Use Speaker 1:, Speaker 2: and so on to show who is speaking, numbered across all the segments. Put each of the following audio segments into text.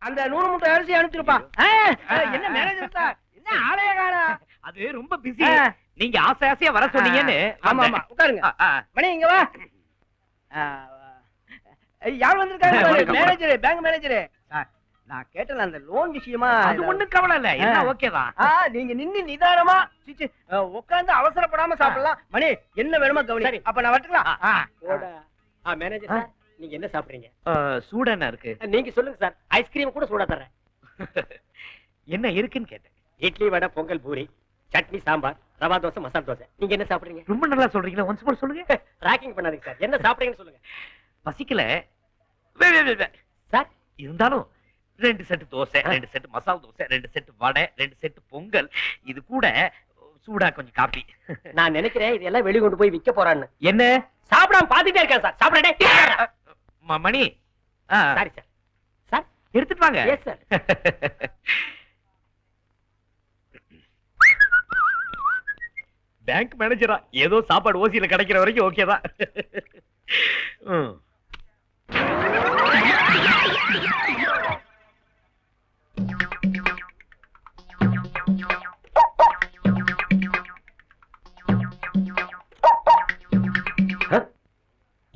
Speaker 1: அந்த 100 மூட்டை அரிசி அனுப்பிச்சிருப்பா. என்ன மேனேஜர் சார், என்ன ஆளைய காணா?
Speaker 2: அது ரொம்ப பிஸி. நீங்க ஆசை ஆசையா வர சொன்னீங்கன்னு.
Speaker 1: ஆமா ஆமா, உட்காருங்க. மணி இங்க வா. யார் வந்திருக்காங்க? Manager, bank manager. நான் கேட்டல அந்த லோன் விஷயமா.
Speaker 2: அது ஒண்ணும் கவலை இல்ல, எல்லாம் ஓகே தான்.
Speaker 1: நீங்க நின்னு நிதானமா உட்கார்ந்து அவசரப்படாம சாப்பிடலாம். மணி என்ன வேணுமா கவனி. அப்ப நான் வரட்டுங்களா?
Speaker 3: மேனேஜர் சார், நீங்க என்ன சாப்பிடுறீங்க?
Speaker 2: சூடான இருக்கு.
Speaker 3: நீங்க சொல்லுங்க சார், ஐஸ்கிரீம் கூட சூடா தரேன்.
Speaker 2: என்ன இருக்குன்னு கேட்டேன்.
Speaker 3: இட்லி, வடை, பொங்கல், பூரி, சட்னி, சாம்பார், ரவா தோசை, மசாலா தோசை. நீங்க என்ன சாப்பிடுறீங்க?
Speaker 2: ரொம்ப நல்லா சொல்றீங்களா, ஒன்ஸ் மோர் சொல்லுங்க.
Speaker 3: ராக்கிங் பண்ணாதீங்க சார், என்ன சாப்பிடுறீங்கன்னு சொல்லுங்க.
Speaker 2: பசிக்கல
Speaker 3: சார்.
Speaker 2: இருந்தாலும் 2 set dosa, 2 set masala dosa, 2 set vada, 2 set pongal, இது கூட சூடா கொஞ்சம் காபி.
Speaker 3: நான் நினைக்கிறேன் இதெல்லாம் வெளிய கொண்டு போய் விக்க போறான்னு.
Speaker 2: என்ன
Speaker 3: சாப்பிடாம பாத்துட்டே இருக்கேன் சார். சாப்பிடடே.
Speaker 2: மணி.
Speaker 3: Sorry sir. சார்
Speaker 2: எடுத்துட்டு வாங்க.
Speaker 3: Yes sir.
Speaker 2: பேங்க் மேனேஜரா ஏதோ சாப்பாடு ஓசியில கிடைக்கிற வரைக்கும் ஓகே தான்.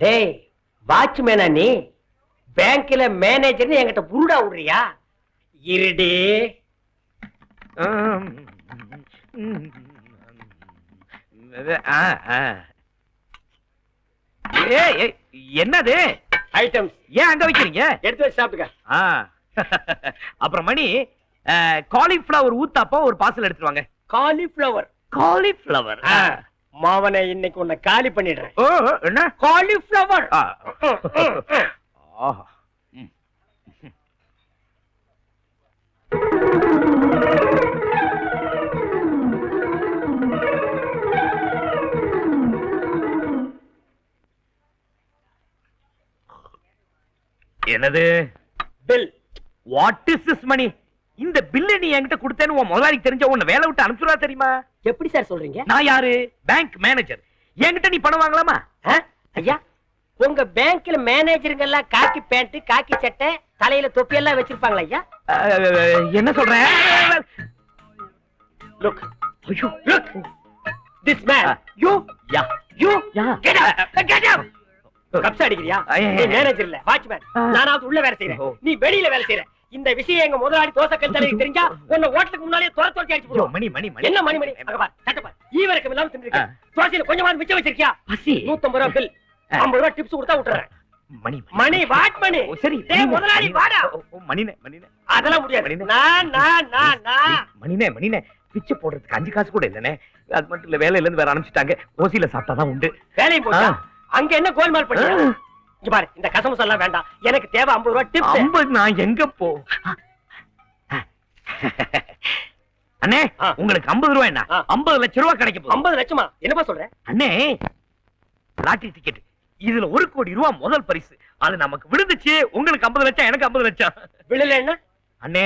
Speaker 3: டேய் வாட்ச்மேனா நீ? பேங்க்ல மேனேஜர் என்கிட்ட புருடா விடுறியா? இருடே.
Speaker 2: என்னது
Speaker 3: ஐட்டம்ஸ்
Speaker 2: ஏன் அங்க வைக்கிறீங்க?
Speaker 3: எடுத்து வச்சு சாப்பிட்டுக்க.
Speaker 2: அப்புறம் மணி காலிஃபிளவர் ஊத்தாப்பா ஒரு பார்சல் எடுத்துட்டு வாங்க.
Speaker 3: காலிஃபிளவர்.
Speaker 2: காலிஃபிளவர்
Speaker 3: மாவனை இன்னைக்கு உன்னை காலி பண்ணிடுறேன்.
Speaker 2: என்ன
Speaker 3: காலிஃபிளவர்?
Speaker 2: என்னது
Speaker 3: bill?
Speaker 2: What is this money? இந்த பில்ல நீ என்கிட்ட கொடுத்தேன்னு உன் முதலாளிக்கு தெரிஞ்ச உன்னை வேலை விட்டு அனுப்பிச்சுடா தெரியுமா?
Speaker 3: எப்படி சார் சொல்றீங்க?
Speaker 2: நான் யாரு? Bank manager. என்கிட்ட நீ பணம் வாங்கலாமா?
Speaker 3: ஐயா, உங்க பேங்க்ல மேனேஜருங்க எல்லாம் காக்கி பேண்ட், காக்கி சட்டை, தலையில தொப்பி எல்லாம் வச்சிருப்பாங்களா ஐயா?
Speaker 2: என்ன சொல்றேன்?
Speaker 3: Look, look, this man, you get up. கப்ஸ் அடிக்கிறியா? நீ மேனேஜர் இல்ல, வாட்ச்மேன். நானாவது உள்ள வேலை செய்றேன், நீ வெளியில வேலை செய்ற. இந்த விஷயம் எங்க முதலாளி தோசைக்கல் தலைக்கு தெரிஞ்சா உன்னை ஹோட்டலுக்கு முன்னாலே துரத்தி அடிச்சு போடுவோம்.
Speaker 2: மணி மணி மணி
Speaker 3: என்ன மணி மணி? அங்க பார், சட்டை பார், ஈவரக்கம் இல்லாம தின்னுருக்க. தோசையில கொஞ்சமாவது மிச்சம் வச்சிருக்கியா?
Speaker 2: பசி.
Speaker 3: 150 ரூபாய் பில், 50 ரூபாய் டிப்ஸ் கொடுத்தா விட்டுறேன்.
Speaker 2: மணி
Speaker 3: மணி வாட் மணி?
Speaker 2: சரி
Speaker 3: டேய் முதலாளி வாடா.
Speaker 2: மணினே மணினே
Speaker 3: அதெல்லாம் முடியாது. நான்
Speaker 2: மணினே மணினே பிச்சை போடுறதுக்கு 5 காசு கூட இல்லனே. அது மட்டும் இல்ல, வேலையில இருந்து வேற அனுப்பிச்சிட்டாங்க. ஓசில சாப்பிட்டாதான் உண்டு.
Speaker 3: வேலையை போச்சா? அங்க என்ன கோல்மால் பண்ணியா? இங்க பாரு, இந்த கசமசம் எல்லாம் வேண்டாம். எனக்கு தேவை 50 ரூபாய் டிப்ஸ்.
Speaker 2: 50 நான் எங்க போ? அண்ணே, உங்களுக்கு 50 ரூபாய் என்ன? 50 லட்சம் ரூபாய் கிடைக்க போகுது.
Speaker 3: 50 லட்சமா? என்னப்பா சொல்ற?
Speaker 2: அண்ணே, லாட்டரி டிக்கெட். இதுல 1 கோடி ரூபாய் முதல் பரிசு. அது நமக்கு விழுந்துச்சு. உங்களுக்கு 50 லட்சம், எனக்கு 50 லட்சம்.
Speaker 3: விழல என்ன?
Speaker 2: அண்ணே,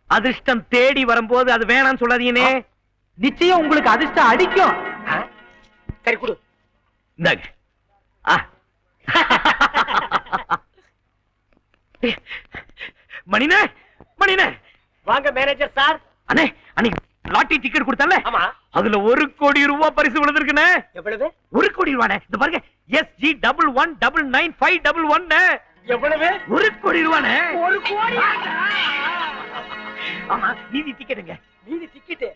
Speaker 2: அதிர்ஷ்டம் தேடி வரும்போது அது வேணாம்னு சொல்லாதீங்கனே. நிச்சயம் உங்களுக்கு அதிர்ஷ்டம் அடிக்கும்.
Speaker 3: சரி கொடு.
Speaker 2: இந்தாங்க. மணினே மணினே
Speaker 3: வாங்க மேனேஜர் சார்.
Speaker 2: அண்ணே, அன்னைக்கு லாட்டரி டிக்கெட் கொடுத்தல,
Speaker 3: ஆமா,
Speaker 2: அதுல 1 கோடி ரூபாய் பரிசு விழுந்திருக்குனே.
Speaker 3: எவ்வளவு?
Speaker 2: 1 கோடி ரூபாய். இந்த பாருங்க, SG119951.
Speaker 3: எவ்வளவு?
Speaker 2: 1 கோடி ரூபாய்.
Speaker 3: 1 கோடி?
Speaker 2: ஆமா, நீதி டிக்கெட்டுங்க.
Speaker 3: நீதி டிக்கெட்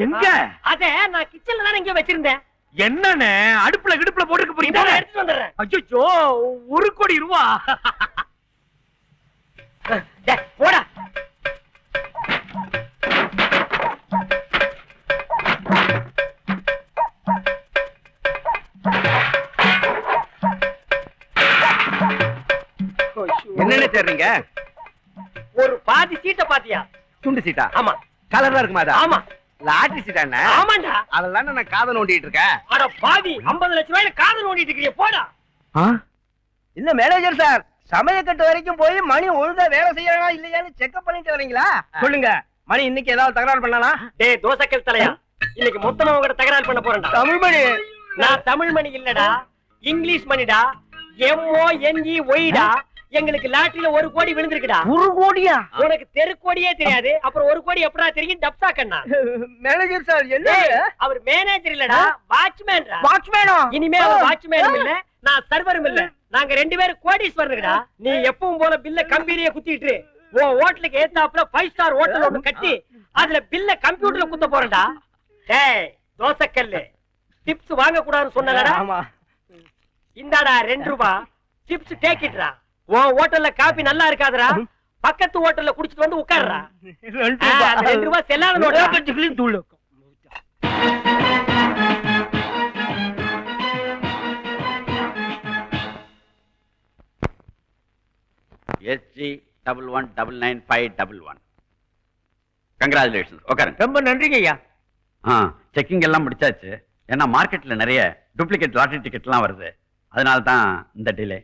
Speaker 2: எங்க?
Speaker 3: அத நான் கிச்சன்ல தான் இங்க வச்சிருந்தேன்.
Speaker 2: என்னன்னு அடுப்புல கிடுப்புல போட்டுக்க போறீங்க?
Speaker 3: எடுத்துட்டு வந்துறேன்.
Speaker 2: அச்சோ, 1 கோடி ரூபாய்.
Speaker 3: போடா.
Speaker 1: என்னன்னு தேடுறீங்க?
Speaker 3: ஒரு பாதி சீட்டை பாத்தியா?
Speaker 1: துண்டு சீட்டா?
Speaker 3: ஆமா.
Speaker 1: கலரா இருக்குமா?
Speaker 3: ஆமா.
Speaker 1: லாட்டரி சீட்டா?
Speaker 3: ஆமாண்டா.
Speaker 1: அதெல்லாம் நான் காதல் ஓட்டிட்டு இருக்கேன்.
Speaker 3: அட பாதி, 50 லட்சம் ரூபாயில காதல் ஓட்டிட்டு இருக்கீங்க. போடா.
Speaker 1: இல்ல மேனேஜர் சார், சமயக்கட்டு வரைக்கும் போய் மணி ஒழுங்கா வேலை செய்யறா இல்லையான்னு செக்அப் பண்ணிட்டு வரீங்களா? சொல்லுங்க, மணி இன்னைக்கு ஏதாவது தகராறு பண்ணானா?
Speaker 3: டேய் தோசைக்கல் தலையா, இன்னைக்கு மொத்தமா உங்ககிட்ட தகராறு பண்ண போறேன்டா.
Speaker 1: தமிழ் மணி?
Speaker 3: நான் தமிழ் மணி இல்லடா, இங்கிலீஷ் மணிடா. MONEYடா. எங்களுக்கு லாட்டரியில 1 கோடி விழுந்திருக்குடா.
Speaker 1: 1 கோடியா?
Speaker 3: உனக்கு தெருக்கோடியே தெரியாது, அப்புறம் 1 கோடி எப்படா தெரியும்? டப்சா கண்ணா.
Speaker 1: மேனேஜர் சார் என்ன?
Speaker 3: அவர் மேனேஜர் இல்லடா, வாட்ச்மேன்டா.
Speaker 1: வாட்ச்மேனா?
Speaker 3: இனிமே அவர் வாட்ச்மேனும் இல்ல, நான் சர்வரும் இல்ல. நாங்க 2 பேரும் கோடீஸ்வரனுங்கடா. நீ எப்பவும் போல பில்ல கம்பெனியே குத்திட்டு உன் ஹோட்டலுக்கு ஏத்தாப்புல 5 ஸ்டார் ஹோட்டல் ஒண்ணு கட்டி அதுல பில்ல கம்ப்யூட்டர்ல குத்த போறடா. டேய் தோசைக்கல்லு, டிப்ஸ் வாங்க கூடாதுன்னு சொன்னலடா.
Speaker 1: ஆமா.
Speaker 3: இந்தாடா 2 ரூபாய் டிப்ஸ் டேக்கிட்ரா. உன் ஹோட்டல்ல காபி நல்லா இருக்காதுடா, பக்கத்து ஹோட்டல்ல குடிச்சிட்டு வந்து உட்கார்றா. 2 ரூபாய் செல்லாத நோட்டா.
Speaker 1: தூள்.
Speaker 4: SG 11995511. கங்க்ராச்சுலேஷன். உட்காருங்க.
Speaker 1: ரொம்ப நன்றிங்க ஐயா.
Speaker 4: செக்கிங் எல்லாம் முடிச்சாச்சு. ஏன்னா மார்க்கெட்ல நிறைய டூப்ளிகேட் லாட்டரி டிக்கெட்லாம் வருது, அதனால தான் இந்த டிலே.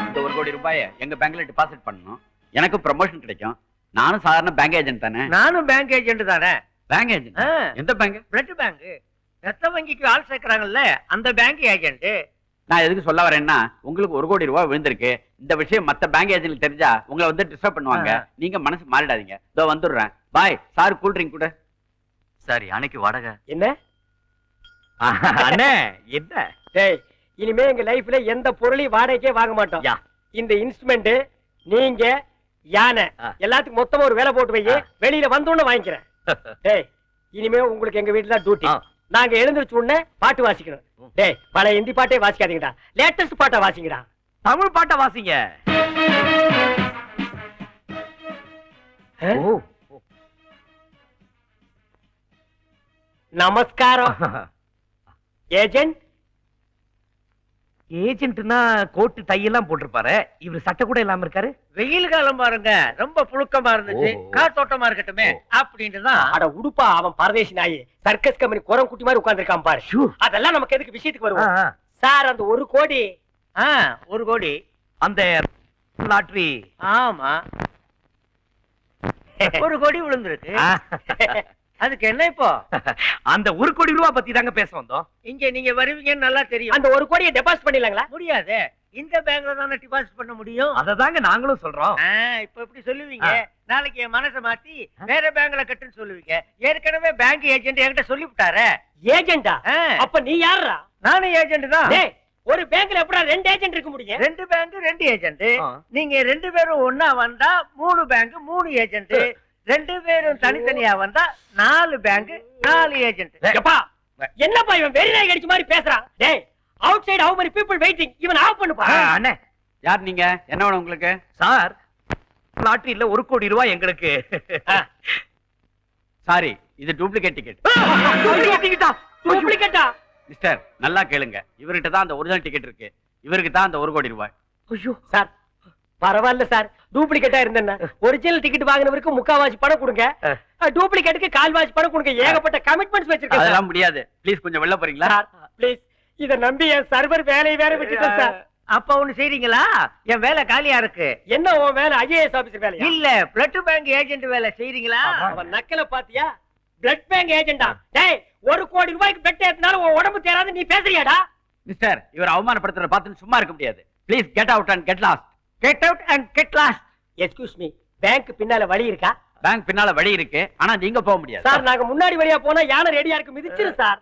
Speaker 4: இந்த 1 கோடி ரூபாயை எங்க பேங்க்ல டெபாசிட் பண்ணணும். எனக்கு ப்ரமோஷன் கிடைக்கும். நானும் சாதாரண பேங்க் ஏஜென்ட் தானே.
Speaker 1: நானும் பேங்க் ஏஜென்ட் தானே.
Speaker 4: Bank agent? எந்த பேங்க்?
Speaker 1: Blood bank. ரத்த வங்கிக்கு ஆள் சேர்க்கறாங்கல்ல, அந்த பேங்க் ஏஜென்ட்.
Speaker 4: நான் எதுக்கு சொல்ல வரேன்னா, உங்களுக்கு 1 கோடி ரூபாய் விழுந்திருக்கு. இந்த விஷயம் மத்த பேங்க் ஏஜென்ட் தெரிஞ்சா உங்களை வந்து டிஸ்டர்ப் பண்ணுவாங்க. நீங்க மனசு மாறிடாதீங்க. இதோ வந்துடுறேன். பாய். சார் கூல் ட்ரிங்க் கூட.
Speaker 2: சார் அன்னைக்கு வாடகை
Speaker 3: என்ன
Speaker 2: அண்ணே? என்ன?
Speaker 3: டேய், இனிமே எங்க லைஃப்ல எந்த பொருளையும் வாடகைக்கே வாங்க மாட்டோம்.
Speaker 2: யா.
Speaker 3: இந்த இன்ஸ்ட்ருமெண்ட் நீங்க யானை எல்லாத்துக்கும் மொத்தமா ஒரு வேலை போட்டு வை. வெளியில வந்தோன்னு வாங்கிக்கிறேன். டேய், இனிமே உங்களுக்கு எங்க வீட்டுல டியூட்டி. நாங்க எழுந்திருச்சு உடனே பாட்டு வாசிக்கணும். டேய், பழைய ஹிந்தி பாட்டே வாசிக்காதீங்கடா, லேட்டஸ்ட் பாட்டா வாசிங்கடா.
Speaker 2: தமிழ் பாட்டை வாசிங்க.
Speaker 3: நமஸ்காரம். ஏஜென்ட்?
Speaker 2: ஏஜென்ட்னா கோட்டு டையெல்லாம் போட்டிருப்பாரு, இவர் சட்டை கூட இல்லாம இருக்காரு.
Speaker 1: வெயில் காலம் பாருங்க, ரொம்ப புழுக்கமா இருந்துச்சு. காத்தோட்டமா இருக்கட்டுமே அப்படின்ட்டு தான்.
Speaker 3: அட உடுப்பா, அவன் பரதேசி நாயி சர்க்கஸ் கம்பெனி குரம் குட்டி மாதிரி உட்கார்ந்திருக்கான் பாரு. அதெல்லாம் நமக்கு எதுக்கு, விஷயத்துக்கு வருவோம். சார், அந்த 1 கோடி.
Speaker 1: 1 கோடி
Speaker 2: அந்த லாட்டரி.
Speaker 1: ஆமா, 1 கோடி விழுந்திருக்கு. அதுக்கு என்ன இப்போ?
Speaker 2: அந்த 1 கோடி ரூபாய் பத்தி தாங்க பேச வந்தோம்.
Speaker 1: இங்க நீங்க வருவீங்கன்னு நல்லா தெரியும்.
Speaker 3: அந்த 1 கோடியை டெபாசிட் பண்ணிடலாங்களா?
Speaker 1: முடியாது, இந்த பேங்க்ல தானே டெபாசிட் பண்ண முடியும்.
Speaker 2: அததாங்க நாங்களும் சொல்றோம்.
Speaker 1: இப்ப எப்படி சொல்லுவீங்க? நாளைக்கு என் மனசை மாத்தி வேற பேங்க்ல கட்டுன்னு சொல்லுவீங்க. ஏற்கனவே பேங்க் ஏஜென்ட் என்கிட்ட சொல்லிவிட்டாரு.
Speaker 3: ஏஜென்ட்டா? அப்ப நீ யாரா?
Speaker 1: நானும் ஏஜென்ட் தான்.
Speaker 3: ஒரு பேங்க்ல எப்படா 2 ஏஜென்ட் இருக்க முடியும்?
Speaker 1: 2 பேங்க் 2 ஏஜென்ட். நீங்க 2 பேரும் ஒன்னா வந்தா 3 பேங்க் 3 ஏஜென்ட். 2 பேரும் தனித்தனியா வந்தா 4 பேங்க் 4 ஏஜென்ட்.
Speaker 3: என்னப்பா இவன் வெறி நாய் கடிச்ச மாதிரி பேசுறான்? டேய், out side how many people waiting? இவன் ஆஃப் பண்ணுப்பா.
Speaker 2: அண்ணே,
Speaker 4: யார் நீங்க? என்ன வேணும் உங்களுக்கு?
Speaker 2: சார், லாட்டரியில 1 கோடி ரூபாய் எங்களுக்கு.
Speaker 4: சாரி, இது டூப்ளிகேட் டிக்கெட்.
Speaker 3: டூப்ளிகேட்டா?
Speaker 4: மிஸ்டர், நல்லா கேளுங்க. இவர்கிட்ட தான் அந்த ஒரிஜினல் டிக்கெட் இருக்கு. இவருக்கு தான் அந்த 1 கோடி ரூபாய்.
Speaker 3: ஐயோ சார், பரவாயில்ல சார். டூப்ளிகேட்டா இருந்தேன்னா ஒரிஜினல் டிக்கெட் வாங்கினவருக்கு 3/4 பணம் கொடுங்க, டூப்ளிகேட்டுக்கு 1/4 பணம் கொடுங்க. ஏகப்பட்ட கமிட்மெண்ட்ஸ் வச்சிருக்கேன்.
Speaker 4: அதெல்லாம் முடியாது. ப்ளீஸ் கொஞ்சம் வெளில போறீங்களா?
Speaker 3: சார் ப்ளீஸ், இத நம்பி என் சர்வர் வேலையை வேற விட்டுட்டேன் சார்.
Speaker 1: அப்ப ஒண்ணு செய்றீங்களா? என் வேலை காலியா இருக்கு.
Speaker 3: என்ன உன் வேலை? ஐஏஎஸ் ஆபீசர் வேலையா?
Speaker 1: இல்ல, பிளட் பேங்க் ஏஜென்ட் வேலை செய்றீங்களா?
Speaker 3: அவன் நக்கல பாத்தியா? பிளட் பேங்க் ஏஜென்டா? டேய், 1 கோடி ரூபாய்க்கு பெட் ஏத்துனாலும் உன் உடம்பு தேராது, நீ பேசுறியாடா?
Speaker 4: மிஸ்டர், இவர் அவமானப்படுத்துறத பார்த்து சும்மா இருக்க முடியாது. Please get out and get lost.
Speaker 1: Get out and get lost.
Speaker 3: Excuse me, bank பின்னால வழி இருக்கா?
Speaker 4: பேங்க் பின்னால வழி இருக்கு, ஆனா நீங்க போக முடியாது.
Speaker 3: சார், நாங்க முன்னாடி வழியா போனா யானை ரெடியா இருக்கு, மிதிச்சிரு sir.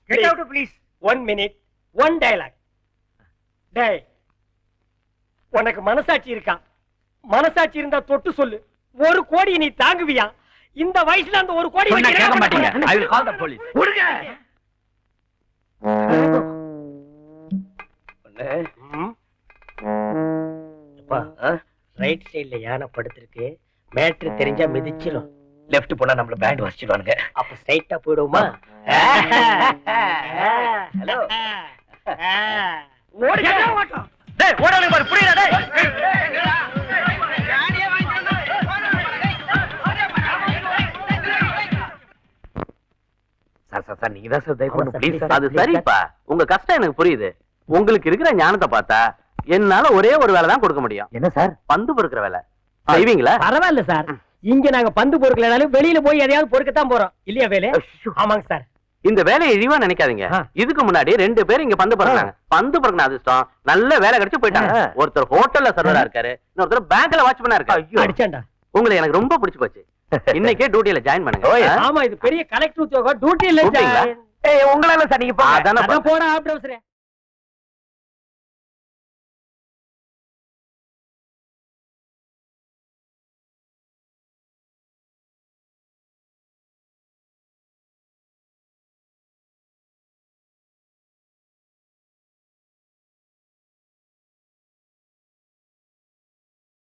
Speaker 1: Get out please.
Speaker 3: 1 minute, 1 dialogue. டேய், உனக்கு மனசாட்சி இருக்கா? மனசாட்சி இருந்தா தொட்டு சொல்லு, 1 கோடி நீ தாங்குவியா? இந்த வயசுல அந்த 1 கோடி
Speaker 4: சொன்னா கேட்க மாட்டீங்க. I will call the police.
Speaker 1: கொடுங்க.
Speaker 3: ரைட் சைடுல யானை படுத்திருக்கு. மேட்ரு தெரிஞ்சா மிதிச்சிரும். லெஃப்ட் போனா நம்மள பேண்ட் வாசிச்சிடுவானுங்க. அப்ப ஸ்ட்ரைட்டா போயிடுவோமா? ஹலோ,
Speaker 1: ஓடுங்க. டேய், ஓடாதே பாரு, புரியல டேய்.
Speaker 2: சார் நீங்க தான் சார் தயவு பண்ணி ப்ளீஸ் சார்.
Speaker 5: அது சரிப்பா, உங்க கஷ்டம் எனக்கு புரியுது. உங்களுக்கு இருக்கிற ஞானத்தை பார்த்தா என்னால ஒரே ஒரு வேலை தான் கொடுக்க முடியும்.
Speaker 2: என்ன சார்?
Speaker 5: பந்து பொறுக்கிற வேலை செய்வீங்களா?
Speaker 3: பரவாயில்ல சார், இங்க நாங்க பந்து பொறுக்கலனாலும் வெளியில போய் எதையாவது பொறுக்கத்தான் போறோம் இல்லையா வேலு? ஆமாங்க சார்.
Speaker 5: இந்த வேலையை இழிவா நினைக்காதீங்க. இதுக்கு முன்னாடி 2 பேரும் இங்க பந்து பறக்குறாங்க. பந்து பறக்குன அதிர்ஷ்டம் நல்ல வேலை கிடைச்சு போயிட்டாங்க. ஒருத்தர் ஹோட்டல்ல சர்வரா இருக்காரு, இன்னொருத்தர் பேங்க்ல வாட்ச்மேனா இருக்காரு.
Speaker 3: அடிச்சாண்டா.
Speaker 5: உங்களை எனக்கு ரொம்ப பிடிச்சு போச்சு. இன்னைக்கே டியூட்டில ஜாயின் பண்ணுங்க.
Speaker 3: ஆமா, இது பெரிய கலெக்டர் உத்தியோகம். டியூட்டி இல்ல.
Speaker 5: உங்களால சார் நீங்க
Speaker 3: போடா ஆப்டர்